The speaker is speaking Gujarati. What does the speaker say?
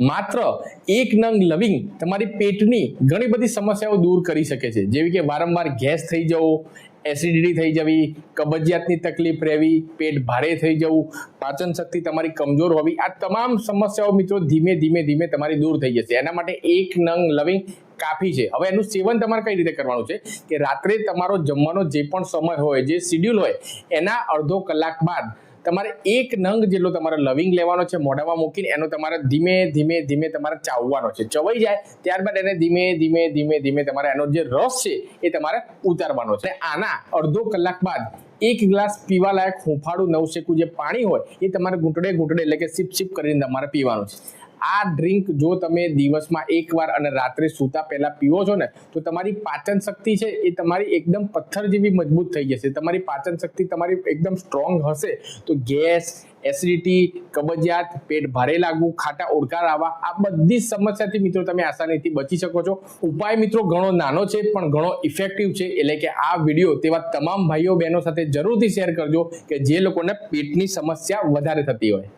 માત્ર એક નંગ લવિંગ તમારી પેટની ઘણી બધી સમસ્યાઓ દૂર કરી શકે છે, જેવી કે વારંવાર ગેસ થઈ જવો, એસિડિટી થઈ જવી, કબજિયાતની તકલીફ રહેવી, પેટ ભારે થઈ જવું, પાચન શક્તિ તમારી કમજોર હોવી, આ તમામ સમસ્યાઓ મિત્રો ધીમે ધીમે તમારી દૂર થઈ જશે. એના માટે એક નંગ લવિંગ કાફી છે. હવે એનું સેવન તમારે કઈ રીતે કરવાનું છે કે રાત્રે તમારો જમવાનો જે પણ સમય હોય, જે શિડ્યુલ હોય, એના અડધો કલાક બાદ તમારે એક નંગ જેટલો તમારે લવિંગ લેવાનો છે, મોઢામાં મૂકીને એનો તમારે ધીમે ધીમે તમારે ચાવવાનો છે. ચવાઈ જાય ત્યારબાદ એને ધીમે તમારે એનો જે રસ છે એ તમારે ઉતારવાનો છે. આના અડધો કલાક બાદ એક ગ્લાસ પીવા લાયક હુંફાળું નવશેકું જે પાણી હોય એ તમારે ઘૂંટડે એટલે કે સિપ કરીને તમારે પીવાનું છે. આ ડ્રિંક જો તમે દિવસમાં એકવાર અને રાત્રે સૂતા પહેલા પીવો છો ને તો તમારી પાચન શક્તિ છે એ તમારી એકદમ પથ્થર જેવી મજબૂત થઈ જશે. તમારી પાચન શક્તિ તમારી એકદમ સ્ટ્રોંગ હશે તો ગેસ, એસિડિટી, કબજિયાત, પેટ ભારે લાગવું, ખાટા ઓડકાર આવવા, આ બધી સમસ્યાથી મિત્રો તમે આસાનીથી બચી શકો છો. ઉપાય મિત્રો ઘણો નાનો છે પણ ઘણો ઇફેક્ટિવ છે, એટલે કે આ વિડીયો તેવા તમામ ભાઈઓ બહેનો સાથે જરૂરથી શેર કરજો કે જે લોકોને પેટની સમસ્યા વધારે થતી હોય.